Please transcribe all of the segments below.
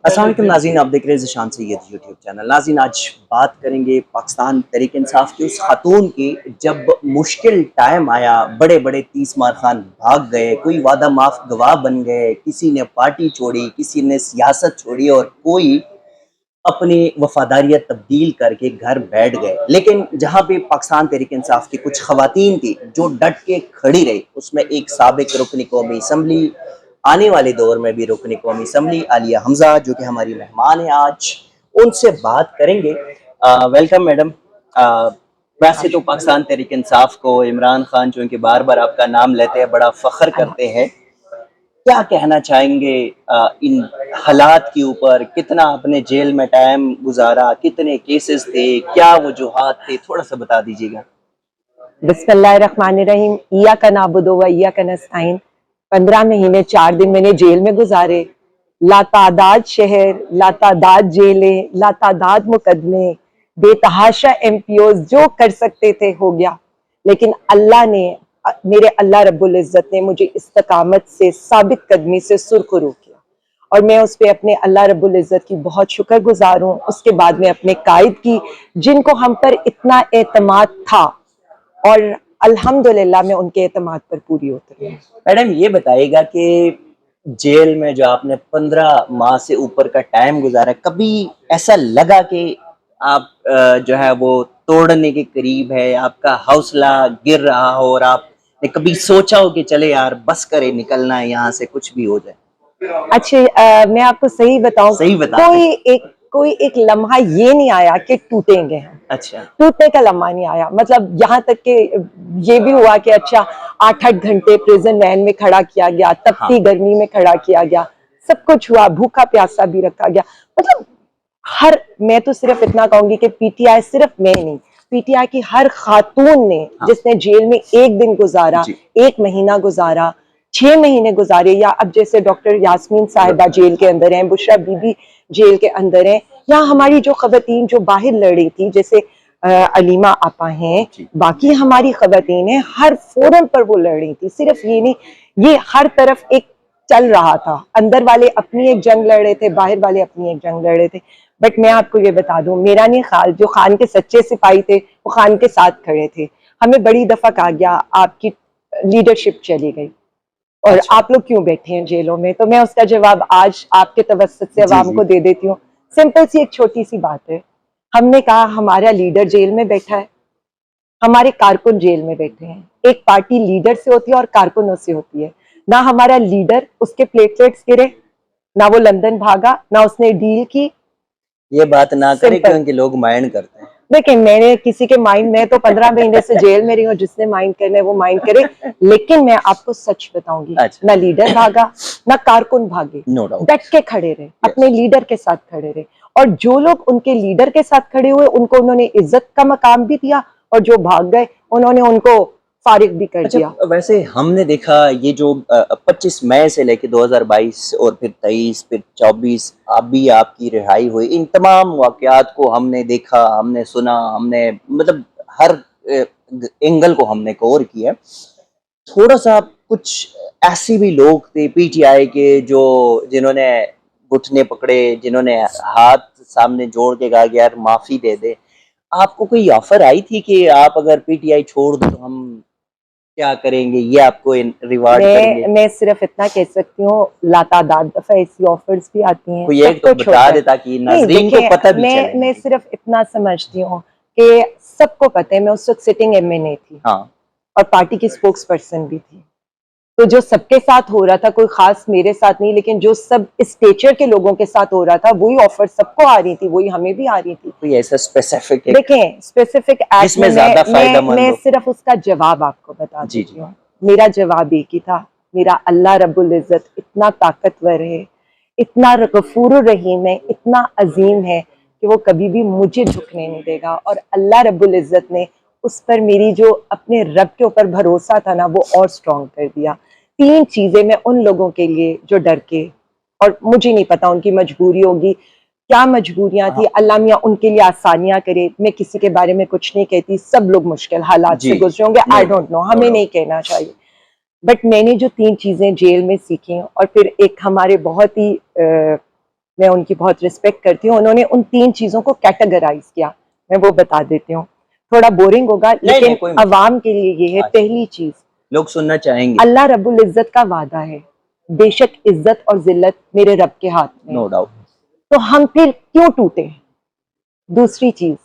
السلام علیکم ناظرین، آپ دیکھ رہے ہیں ذیشان سید یوٹیوب چینل۔ ناظرین، آج بات کریں گے پاکستان تحریک انصاف کی اس خاتون کی جب مشکل ٹائم آیا، بڑے بڑے تیس مار خان بھاگ گئے، کوئی وعدہ معاف گواہ بن گئے، کسی نے پارٹی چھوڑی، کسی نے سیاست چھوڑی اور کوئی اپنی وفاداریت تبدیل کر کے گھر بیٹھ گئے۔ لیکن جہاں پہ پاکستان تحریک انصاف کی کچھ خواتین تھی جو ڈٹ کے کھڑی رہی، اس میں ایک سابق رکن قومی اسمبلی، آنے والے دور میں بھی رکن قومی اسمبلی عالیہ حمزہ، جو کہ ہماری مہمان ہیں آج، ان سے بات کریں گے۔ Welcome madam. ویسے تو پاکستان تحریک انصاف کو عمران خان چونکہ بار بار آپ کا نام لیتے ہیں بڑا فخر کرتے ہیں، کیا کہنا چاہیں گے ان حالات کے اوپر؟ کتنا آپ نے جیل میں ٹائم گزارا، کتنے کیسز تھے، کیا وجوہات تھے، تھوڑا سا بتا دیجیے گا۔ بسم اللہ الرحمن الرحیم۔ ایاک نعبد و ایاک نستعین۔ 15 مہینے 4 دن میں نے جیل میں گزارے، لاتعداد شہر، لاتعداد جیلیں، لاتعداد مقدمے، بے تحاشا ایم پی اوز، جو کر سکتے تھے ہو گیا۔ لیکن اللہ نے، میرے اللہ رب العزت نے مجھے استقامت سے، ثابت قدمی سے سرخرو کیا، اور میں اس پہ اپنے اللہ رب العزت کی بہت شکر گزار ہوں۔ اس کے بعد میں اپنے قائد کی، جن کو ہم پر اتنا اعتماد تھا، اور الحمدللہ میں ان کے اعتماد پر پوری اتری ہوں۔ میڈم یہ بتائیے گا کہ جیل میں جو آپ نے 15 ماہ سے اوپر کا ٹائم گزارا، کبھی ایسا لگا کہ آپ جو ہے وہ توڑنے کے قریب ہے، آپ کا حوصلہ گر رہا ہو، اور آپ نے کبھی سوچا ہو کہ چلے یار بس کرے، نکلنا ہے یہاں سے، کچھ بھی ہو جائے؟ اچھا، میں آپ کو صحیح بتاؤں، صحیح بتا دیں۔ کوئی ایک لمحہ یہ نہیں آیا کہ ٹوٹیں گے ہم۔ اچھا، ٹوٹنے کا لمحہ نہیں آیا، مطلب یہاں تک کہ یہ بھی ہوا کہ اچھا 8 گھنٹے پریزن وین میں کھڑا کیا گیا، تپتی گرمی میں کھڑا کیا گیا، سب کچھ ہوا، بھوکا پیاسا بھی رکھا گیا۔ مطلب میں تو صرف اتنا کہوں گی کہ پی ٹی آئی، صرف میں نہیں، پی ٹی آئی کی ہر خاتون نے جس نے جیل میں 1 دن گزارا، 1 مہینہ گزارا، 6 مہینے گزارے، یا اب جیسے ڈاکٹر یاسمین صاحبہ جیل کے اندر ہیں، بشرا بی بی جیل کے اندر ہیں، یا ہماری جو خواتین جو باہر لڑی تھی، جیسے علیمہ آپا ہیں، باقی ہماری خواتین ہیں، ہر فورم پر وہ لڑ رہی تھی۔ صرف یہ نہیں، یہ ہر طرف ایک چل رہا تھا، اندر والے اپنی ایک جنگ لڑ رہے تھے، باہر والے اپنی ایک جنگ لڑ رہے تھے۔ بٹ میں آپ کو یہ بتا دوں، میرا نہیں خیال، جو خان کے سچے سپاہی تھے وہ خان کے ساتھ کھڑے تھے۔ ہمیں بڑی دفعہ کہا گیا آپ کی لیڈرشپ چلی گئی اور آپ لوگ کیوں بیٹھے ہیں جیلوں میں، تو میں اس کا جواب آج آپ کے توسط سے عوام کو دے دیتی ہوں۔ سمپل سی ایک چھوٹی سی بات ہے، ہم نے کہا ہمارا لیڈر جیل میں بیٹھا ہے، ہمارے کارکن جیل میں بیٹھے ہیں۔ ایک پارٹی لیڈر سے ہوتی ہے اور کارکنوں سے ہوتی ہے۔ نہ ہمارا لیڈر، اس کے پلیٹلیٹس گرے، نہ وہ لندن بھاگا، نہ اس نے ڈیل کی۔ یہ بات نہ کرے کیونکہ لوگ مائنڈ کرتے ہیں۔ دیکھیں، میں نے کسی کے مائنڈ، میں تو 15 مہینے سے جیل میں رہی ہوں، جس نے مائنڈ کرنا ہے وہ مائنڈ کرے، لیکن میں آپ کو سچ بتاؤں گی، نہ لیڈر بھاگا، نہ کارکن بھاگے، ڈٹ کے کھڑے رہے، اپنے لیڈر کے ساتھ کھڑے رہے، اور جو لوگ ان کے لیڈر کے ساتھ کھڑے ہوئے ان کو انہوں نے عزت کا مقام بھی دیا، اور جو بھاگ گئے انہوں نے ان کو فارغ بھی کر دیا۔ ویسے ہم نے دیکھا یہ جو 25 مئی سے لے کے 2022 اور پھر 23 پھر 24 ابھی آپ کی رہائی ہوئی، ان تمام واقعات کو ہم نے دیکھا، ہم نے سنا، ہم نے مطلب ہر اینگل کو ہم نے کور کیا۔ تھوڑا سا کچھ ایسے بھی لوگ تھے پی ٹی آئی کے جنہوں نے گھٹنے پکڑے، جنہوں نے ہاتھ سامنے جوڑ کے کہا کہ یار معافی دے دے۔ آپ کو کوئی آفر آئی تھی کہ آپ اگر پی ٹی آئی چھوڑ دو تو ہم کیا کریں گے، یہ آپ کو ریوارڈ کریں گے؟ میں صرف اتنا کہہ سکتی ہوں، لاتعداد دفعہ ایسی آفرز بھی آتی ہیں، کوئی ایک تو بتا دیتا کہ ناظرین کو پتہ بھی چلے۔ میں صرف اتنا سمجھتی ہوں کہ سب کو پتہ ہے، میں اس وقت سٹنگ ایم این اے تھی اور پارٹی کی اسپوکس پرسن بھی تھی، تو جو سب کے ساتھ ہو رہا تھا، کوئی خاص میرے ساتھ نہیں، لیکن جو سب اسٹیچر کے لوگوں کے ساتھ ہو رہا تھا، وہی آفر سب کو آ رہی تھی، وہی ہمیں بھی آ رہی تھی۔ کوئی ایسا اسپیسیفک دیکھیں، اسپیسیفک ایکٹ میں صرف اس کا جواب آپ کو بتا دیتی ہوں۔ میرا جواب ایک ہی تھا، میرا اللہ رب العزت اتنا طاقتور ہے، اتنا غفور الرحیم ہے، اتنا عظیم ہے کہ وہ کبھی بھی مجھے جھکنے نہیں دے گا، اور اللہ رب العزت نے اس پر میری جو اپنے رب کے اوپر بھروسہ تھا نا، وہ اور سٹرونگ کر دیا۔ 3 چیزیں میں ان لوگوں کے لیے جو ڈر کے، اور مجھے نہیں پتا ان کی مجبوری ہوگی، کیا مجبوریاں تھی، اللہ میاں ان کے لیے آسانیاں کرے۔ میں کسی کے بارے میں کچھ نہیں کہتی، سب لوگ مشکل حالات سے گزرے ہوں گے، آئی ڈونٹ نو، ہمیں نہیں کہنا چاہیے۔ بٹ میں نے جو 3 چیزیں جیل میں سیکھی، اور پھر ایک ہمارے بہت ہی میں ان کی بہت رسپیکٹ کرتی ہوں. انہوں نے ان 3 چیزوں کو کیٹیگرائز کیا, میں وہ بتا دیتی ہوں. تھوڑا بورنگ ہوگا لیکن عوام کے لیے یہ ہے. پہلی چیز, لوگ سننا چاہیں گے. اللہ رب العزت کا وعدہ ہے, بے شک عزت اور ذلت میرے رب کے ہاتھ میں. No doubt. تو ہم پھر کیوں ٹوٹے؟ دوسری چیز,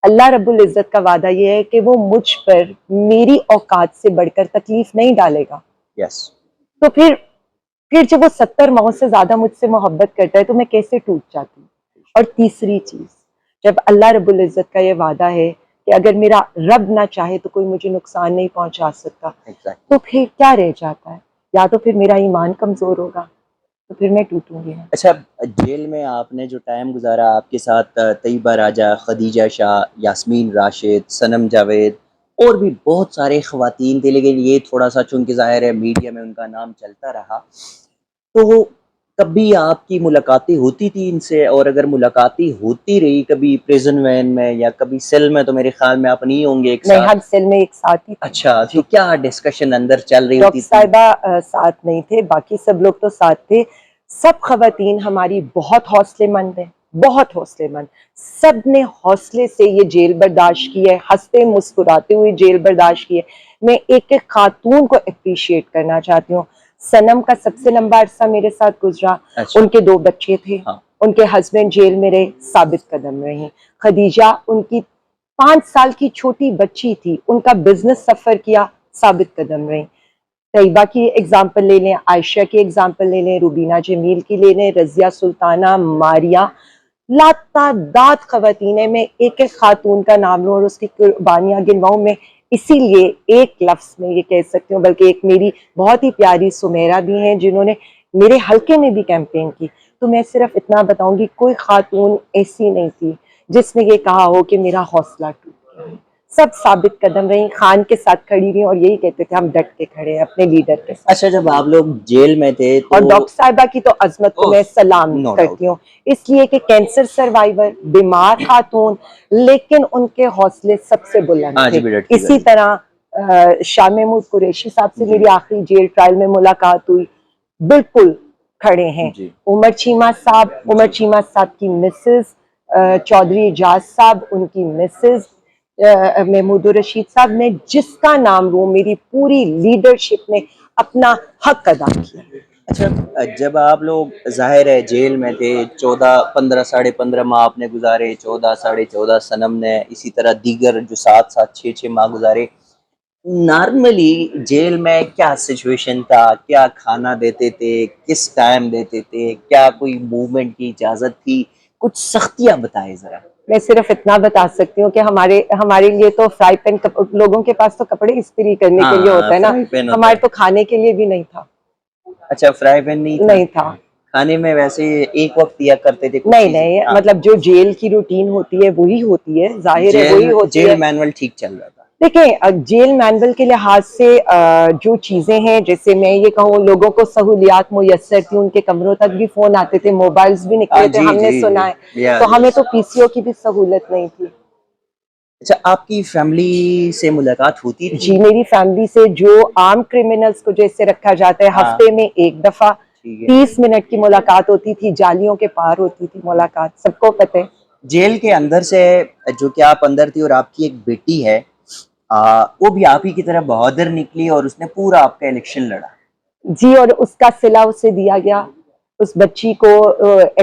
اللہ رب العزت کا وعدہ یہ ہے کہ وہ مجھ پر میری اوقات سے بڑھ کر تکلیف نہیں ڈالے گا. یس. تو پھر جب وہ 70 ماؤں سے زیادہ مجھ سے محبت کرتا ہے تو میں کیسے ٹوٹ جاتی ہوں؟ اور تیسری چیز, جب اللہ رب العزت کا یہ وعدہ ہے کہ اگر میرا رب نہ چاہے تو کوئی مجھے نقصان نہیں پہنچا سکتا, تو پھر کیا رہ جاتا ہے؟ یا تو پھر میرا ایمان کمزور ہوگا, تو پھر میں ٹوٹوں گی. اچھا, جیل میں آپ نے جو ٹائم گزارا, آپ کے ساتھ طیبہ راجہ, خدیجہ شاہ, یاسمین راشد, صنم جاوید اور بھی بہت سارے خواتین تھے, لیکن یہ تھوڑا سا چونکہ ظاہر ہے میڈیا میں ان کا نام چلتا رہا, تو کبھی آپ کی ملاقاتیں ہوتی تھی ان سے؟ اور اگر ملاقاتیں ہوتی رہی کبھی پریزن وین میں یا کبھی سیل میں, تو میرے خیال میں آپ نہیں ہوں گے ایک ساتھ. ہر سیل میں ایک ساتھ ہی. اچھا, تو کیا ڈسکشن اندر چل رہی ہوتی ڈاکٹر صاحبہ ساتھ نہیں تھے, باقی سب لوگ تو ساتھ تھے. سب خواتین ہماری بہت حوصلے مند ہیں, بہت حوصلے مند. سب نے حوصلے سے یہ جیل برداشت کی ہے, ہنستے مسکراتے ہوئے جیل برداشت کی ہے. میں ایک ایک خاتون کو اپریشیٹ کرنا چاہتی ہوں. صنم کا سب سے لمبا عرصہ میرے ساتھ گزرا. ان کے 2 بچے تھے, ان کے ہسبینڈ جیل میں رہے, ثابت قدم رہی. خدیجہ, ان کی 5 سال کی چھوٹی بچی تھی, ان کا بزنس سفر کیا, ثابت قدم رہی. طیبہ کی ایگزامپل لے لیں, عائشہ کی ایگزامپل لے لیں, روبینہ جمیل کی لے لیں, رضیہ سلطانہ, ماریہ, لاتعداد خواتین ہیں. میں ایک ایک خاتون کا نام لوں اور اس کی قربانیاں گنواؤں. میں اسی لیے ایک لفظ میں یہ کہہ سکتی ہوں, بلکہ ایک میری بہت ہی پیاری سمیرہ بھی ہیں جنہوں نے میرے حلقے میں بھی کیمپین کی, تو میں صرف اتنا بتاؤں گی, کوئی خاتون ایسی نہیں تھی جس نے یہ کہا ہو کہ میرا حوصلہ ٹوٹ گیا. سب ثابت قدم رہی, خان کے ساتھ کھڑی رہی, اور یہی کہتے تھے ہم ڈٹ کے کھڑے ہیں اپنے لیڈر کے ساتھ. اچھا, جب آپ لوگ جیل میں تھے تو اور ڈاکٹر صاحبہ کی تو عظمت کو میں سلام کرتی ہوں, اس لیے کہ کینسر سروائیور, بیمار خاتون, لیکن ان کے حوصلے سب سے بلند تھے. اسی طرح شاہ محمود قریشی صاحب سے میری آخری جیل ٹرائل میں ملاقات ہوئی, بالکل کھڑے ہیں. عمر چیمہ صاحب کی مسز, چودھری اعجاز صاحب ان کی مسز, محمود الرشید صاحب, میں جس کا نام لوں, میری پوری لیڈرشپ نے اپنا حق ادا کیا. اچھا, جب آپ لوگ ظاہر ہے جیل میں تھے, 15 ساڑھے 15 ماہ آپ نے گزارے, 14 صنم نے, اسی طرح دیگر جو 6 ماہ گزارے. نارملی جیل میں کیا سچویشن تھا؟ کیا کھانا دیتے تھے؟ کس ٹائم دیتے تھے؟ کیا کوئی موومنٹ کی اجازت تھی؟ کچھ سختیاں بتائیں ذرا. میں صرف اتنا بتا سکتی ہوں کہ ہمارے لیے تو فرائی پین, لوگوں کے پاس تو کپڑے استری کرنے کے لیے ہوتا ہے نا, ہمارے تو کھانے کے لیے بھی نہیں تھا. اچھا, فرائی پین نہیں تھا کھانے میں؟ ویسے ایک وقت دیا کرتے تھے؟ نہیں, مطلب جو جیل کی روٹین ہوتی ہے وہی ہوتی ہے, ظاہر ہے وہی ہوتی ہے. جیل مینول ٹھیک چل رہا تھا. دیکھیں, جیل مینول کے لحاظ سے جو چیزیں ہیں, جیسے میں یہ کہوں, لوگوں کو سہولیات میسر تھی, ان کے کمروں تک بھی فون آتے تھے, موبائلز بھی نکلے تھے, ہم نے سنا ہے, تو ہمیں تو پی سی او کی بھی سہولت نہیں تھی. اچھا, آپ کی فیملی سے ملاقات ہوتی تھی؟ جی, میری فیملی سے جو عام کرمنلز کو جیسے رکھا جاتا ہے, ہفتے میں 1 دفعہ 30 منٹ کی ملاقات ہوتی تھی, جالیوں کے پار ہوتی تھی ملاقات, سب کو پتہ ہے. جیل کے اندر سے, جو کہ آپ اندر تھی, اور آپ کی ایک بیٹی ہے, وہ بھی آپ ہی کی طرح بہادر نکلی اور اس نے پورا آپ کا الیکشن لڑا. جی, اور اس کا صلہ اسے دیا گیا. اس بچی کو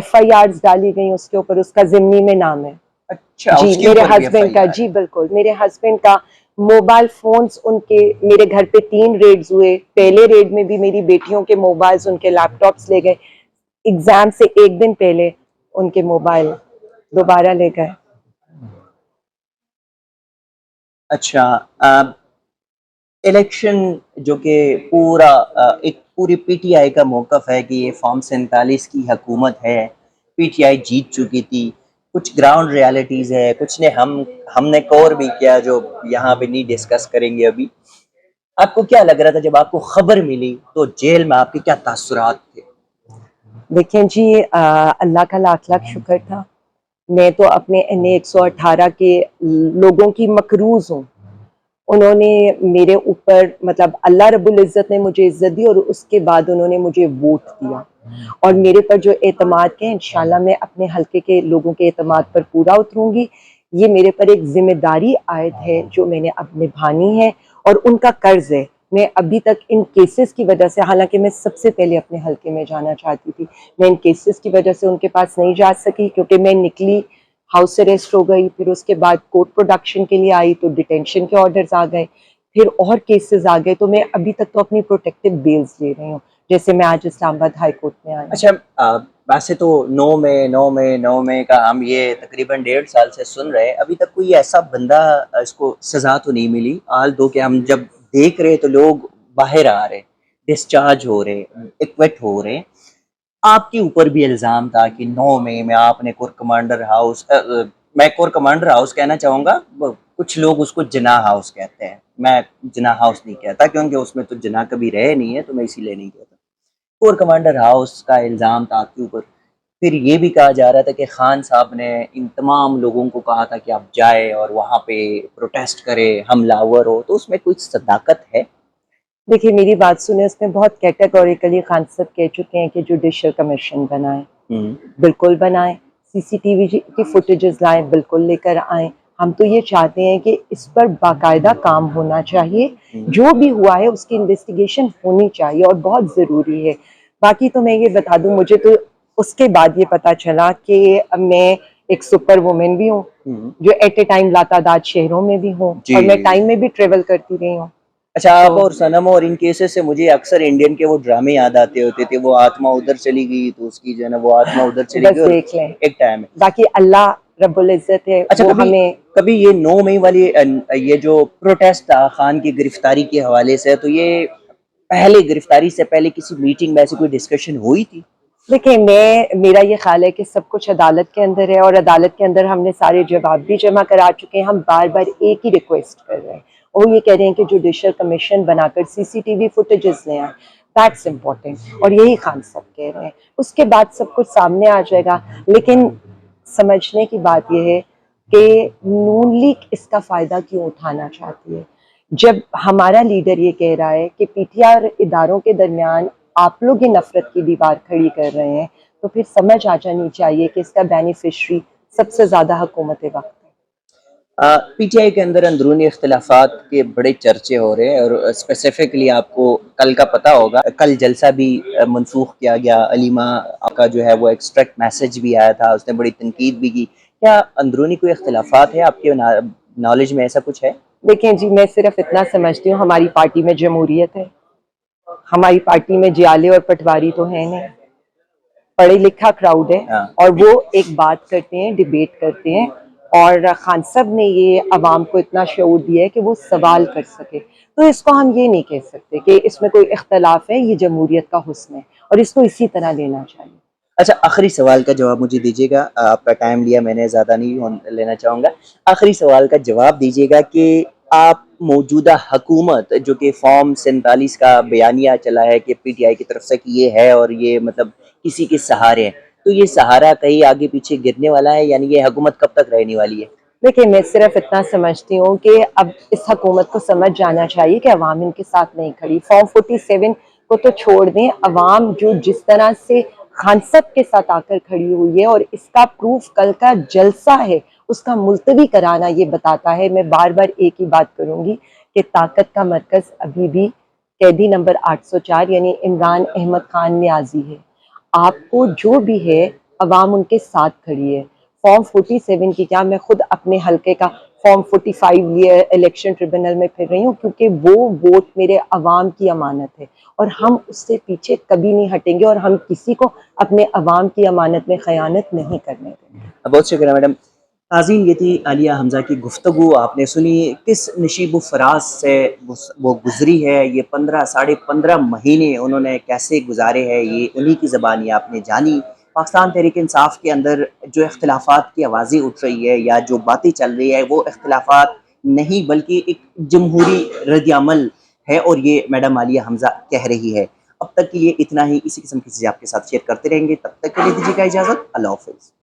FIRs ڈالی گئی اس کے اوپر, اس کا ضمنی میں نام ہے. اچھا, جی, میرے ہسبینڈ کا, جی بالکل, میرے ہسبینڈ کا موبائل فونز, ان کے میرے گھر پہ 3 ریڈز ہوئے. پہلے ریڈ میں بھی میری بیٹیوں کے موبائلز, ان کے لیپ ٹاپس لے گئے. ایگزام سے 1 دن پہلے ان کے موبائل دوبارہ لے گئے. اچھا, الیکشن جو کہ پورا ایک پوری پی ٹی آئی کا موقف ہے کہ یہ فارم 47 کی حکومت ہے, پی ٹی آئی جیت چکی تھی. کچھ گراؤنڈ ریالٹیز ہے, کچھ نے ہم نے کور بھی کیا جو یہاں پہ نہیں ڈسکس کریں گے ابھی. آپ کو کیا لگ رہا تھا جب آپ کو خبر ملی تو جیل میں آپ کے کیا تاثرات تھے؟ دیکھیں جی, اللہ کا لاکھ لاکھ شکر تھا. میں تو اپنے NA 118 کے لوگوں کی مقروض ہوں. انہوں نے میرے اوپر مطلب اللہ رب العزت نے مجھے عزت دی اور اس کے بعد انہوں نے مجھے ووٹ دیا، اور میرے پر جو اعتماد کے انشاءاللہ میں اپنے حلقے کے لوگوں کے اعتماد پر پورا اتروں گی. یہ میرے پر ایک ذمہ داری عائد ہے جو میں نے اب نبھانی ہے، اور ان کا قرض ہے. میں ابھی تک ان کیسز کی وجہ سے، حالانکہ میں سب سے پہلے اپنے حلقے میں جانا چاہتی تھی، میں ان کیسز کی وجہ سے ان کے پاس نہیں جا سکی، کیونکہ میں نکلی ہاؤس اریسٹ ہو گئی، پھر اس کے بعد کورٹ پروڈکشن کے لیے آئی تو ڈیٹینشن کے آرڈرز آ گئے، پھر اور کیسز آ گئے، تو میں ابھی تک تو اپنی پروٹیکٹیو بیلز لے رہی ہوں، جیسے میں آج اسلام آباد ہائی کورٹ میں آئی. اچھا، ویسے تو 9 مئی کا ہم یہ تقریباً 1.5 سال سے سن رہے ہیں، ابھی تک کوئی ایسا بندہ اس کو سزا تو نہیں ملی. آل دو کہ ہم جب دیکھ رہے تو لوگ باہر آ رہے، ڈسچارج ہو رہے، ایکوٹ ہو رہے. آپ کے اوپر بھی الزام تھا کہ 9 مئی میں آپ نے کور کمانڈر ہاؤس، میں کور کمانڈر ہاؤس کہنا چاہوں گا، کچھ لوگ اس کو جناح ہاؤس کہتے ہیں، میں جناح ہاؤس نہیں کہتا کیونکہ اس میں تو جناح کبھی رہے نہیں ہے، تو میں اسی لیے نہیں کہتا. کور کمانڈر ہاؤس کا الزام تھا آپ کے اوپر. پھر یہ بھی کہا جا رہا تھا کہ خان صاحب نے ان تمام لوگوں کو کہا تھا کہ آپ جائے اور وہاں پہ پروٹیسٹ کرے، حملہ آور ہو، تو اس میں کچھ صداقت ہے؟ دیکھیے میری بات سنیں، اس میں بہت کیٹیگوریکلی خان صاحب کہہ چکے ہیں کہ جوڈیشل کمیشن بنائیں، بالکل بنائیں، سی سی ٹی وی کی فوٹیجز لائیں، بالکل لے کر آئیں. ہم تو یہ چاہتے ہیں کہ اس پر باقاعدہ کام ہونا چاہیے، جو بھی ہوا ہے اس کی انویسٹیگیشن ہونی چاہیے اور بہت ضروری ہے. باقی تو میں یہ بتا دوں، مجھے تو اس کے بعد یہ پتا چلا کہ میں ایک سپر وومن بھی ہوں، جو ایٹ اے ٹائم لاتعداد شہروں میں بھی ہوں، اور میں ٹائم میں بھی ٹریول کرتی رہی ہوں. اچھا، آپ اور صنم اور ان کیسز سے مجھے اکثر انڈین کے وہ ڈرامے یاد آتے ہوتے تھے، وہ آتما ادھر چلی گئی تو اس کی جو ہے نا وہ آتما ادھر چلی گئی، بس اور دیکھ لیں، ایک ٹائم ہے. باقی اللہ رب العزت ہے، اچھا، وہ کبھی ہمیں کبھی یہ 9 مئی والی یہ جو پروٹیسٹ تھا خان کی گرفتاری کے حوالے سے، تو یہ پہلے گرفتاری سے پہلے کسی میٹنگ میں ایسی کوئی ڈسکشن ہوئی تھی؟ دیکھیں، میرا یہ خیال ہے کہ سب کچھ عدالت کے اندر ہے، اور عدالت کے اندر ہم نے سارے جواب بھی جمع کرا چکے ہیں. ہم بار بار ایک ہی ریکویسٹ کر رہے ہیں، وہ یہ کہہ رہے ہیں کہ جوڈیشل کمیشن بنا کر سی سی ٹی وی فوٹیجز لے آئیں. دیٹس امپورٹنٹ، اور یہی خان صاحب کہہ رہے ہیں. اس کے بعد سب کچھ سامنے آ جائے گا. لیکن سمجھنے کی بات یہ ہے کہ نون لیگ اس کا فائدہ کیوں اٹھانا چاہتی ہے؟ جب ہمارا لیڈر یہ کہہ رہا ہے کہ پی ٹی آر اداروں کے درمیان آپ لوگ یہ نفرت کی دیوار کھڑی کر رہے ہیں، تو پھر سمجھ آ جانی چاہیے کہ اس کا بینیفیشری سب سے زیادہ حکومت وقت ہے. پی ٹی آئی کے اندر اندرونی اختلافات کے بڑے چرچے ہو رہے ہیں، اور اسپیسیفکلی آپ کو کل کا پتہ ہوگا، کل جلسہ بھی منسوخ کیا گیا. علیمہ کا جو ہے وہ ایکسٹریکٹ میسج بھی آیا تھا، اس نے بڑی تنقید بھی کی. کیا اندرونی کوئی اختلافات ہے آپ کے نالج میں؟ ایسا کچھ ہے؟ دیکھیں جی، میں صرف اتنا سمجھتی ہوں، ہماری پارٹی میں جمہوریت ہے، ہماری پارٹی میں جیالے اور پٹواری تو ہیں نہیں، پڑھے لکھا کراؤڈ ہے، ہاں. اور وہ ایک بات کرتے ہیں، ڈیبیٹ کرتے ہیں. اور خان صاحب نے یہ عوام کو اتنا شعور دیا ہے کہ وہ سوال کر سکے، تو اس کو ہم یہ نہیں کہہ سکتے کہ اس میں کوئی اختلاف ہے. یہ جمہوریت کا حسن ہے، اور اس کو اسی طرح لینا چاہیے. اچھا، آخری سوال کا جواب مجھے دیجیے گا، آپ کا ٹائم لیا میں نے، زیادہ نہیں لینا چاہوں گا. آخری سوال کا جواب دیجیے گا کہ آپ موجودہ حکومت، جو کہ فارم 47 کا بیانیہ چلا ہے کہ پی ٹی آئی کی طرف سے کہ یہ ہے اور یہ مطلب کسی کے سہارے ہیں، تو یہ سہارا کہیں آگے پیچھے گرنے والا ہے؟ یعنی یہ حکومت کب تک رہنے والی ہے؟ دیکھیں، میں صرف اتنا سمجھتی ہوں کہ اب اس حکومت کو سمجھ جانا چاہیے کہ عوام ان کے ساتھ نہیں کھڑی. فارم 47 کو تو چھوڑ دیں، عوام جو جس طرح سے خان صاحب کے ساتھ آ کر کھڑی ہوئی ہے، اور اس کا پروف کل کا جلسہ ہے اس کا ملتوی کرانا یہ بتاتا ہے. میں بار بار ایک ہی بات کروں گی کہ طاقت کا مرکز ابھی بھی قیدی نمبر 804 یعنی عمران احمد خان نیازی ہے. آپ کو جو بھی ہے، عوام ان کے ساتھ کھڑی ہے. فارم 47 کی کیا، میں خود اپنے حلقے کا فارم 45 لیے الیکشن ٹریبونل میں پھر رہی ہوں، کیونکہ وہ ووٹ میرے عوام کی امانت ہے، اور ہم اس سے پیچھے کبھی نہیں ہٹیں گے، اور ہم کسی کو اپنے عوام کی امانت میں خیانت نہیں کرنے دیں گے. بہت شکریہ میڈم. ناظرین، یہ تھی عالیہ حمزہ کی گفتگو. آپ نے سنی کس نشیب و فراز سے وہ گزری ہے، یہ 15 مہینے انہوں نے کیسے گزارے ہیں، یہ انہی کی زبانی آپ نے جانی. پاکستان تحریک انصاف کے اندر جو اختلافات کی آوازیں اٹھ رہی ہے یا جو باتیں چل رہی ہے، وہ اختلافات نہیں بلکہ ایک جمہوری رد عمل ہے، اور یہ میڈم عالیہ حمزہ کہہ رہی ہے. اب تک کے لیے اتنا ہی. اسی قسم کی چیزیں آپ کے ساتھ شیئر کرتے رہیں گے. تب تک کے لیے دیجیے گا اجازت. اللہ حافظ.